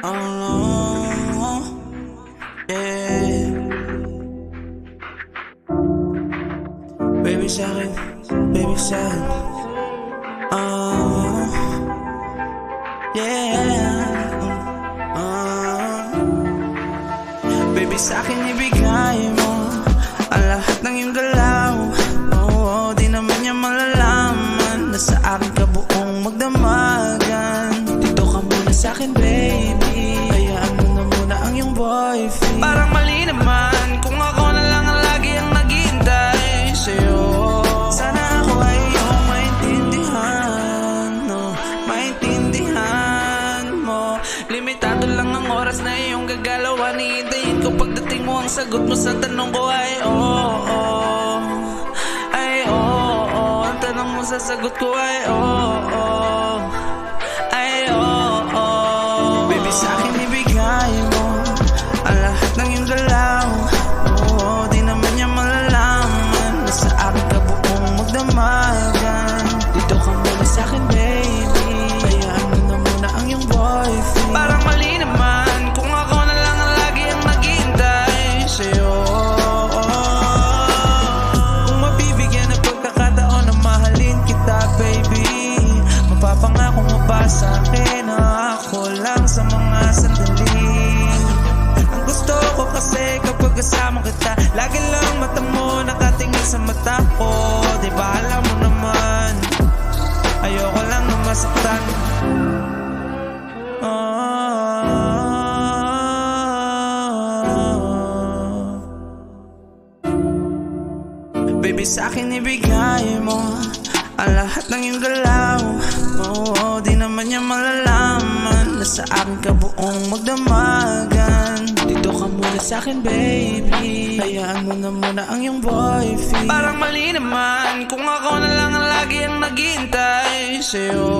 Oh, yeah. Baby sa'kin, baby sa'kin. Oh, yeah. Baby sa'kin ibigay mo ang lahat ng iyong galaw. Oh, di naman niya malalaman na sa akin ka buong magdamagan. Dito ka muna sa'kin baby, hayaan mo na muna ang iyong boyfriend. Parang mali naman kung ako na lang ang lagi ang naghihintay sa'yo. Sana ako ay iyong maintindihan, no? Maintindihan mo. Limitado lang ang oras na iyong gagalawan. Hihintayin ko pagdating mo, ang sagot mo sa tanong ko ay oo. Ay oo. Ang tanong mo sa sagot ko ay oo. Ay oo. Baby sa'kin ibigay mo ang lahat ng iyong galaw. Oo, di naman niya malalaman na sa akin ka buong magdamagan. Dito ka muna sa'kin baby, hayaan mo na muna ang iyong boyfriend. Parang mali naman kung ako na lang ang lagi ang naghihintay sa'yo. Kung mabibigyan ng pagkakataon na mahalin kita baby, mapapangako mo ba sa'kin na ako lang sa mga sandali? Ang gusto ko kasi kapag kasama kita, lagi lang mata mo nakatingin sa mata ko. Diba alam mo naman, ayoko lang na masaktan. Baby sa'kin ibigay mo ang lahat ng iyong galaw. Oo, di naman niya malalaman na sa akin ka buong magdamagan. Dito ka muna sa'kin baby, hayaan mo na muna ang iyong boyfriend. Parang mali naman kung ako na lang ang lagi ang naghihintay sa'yo.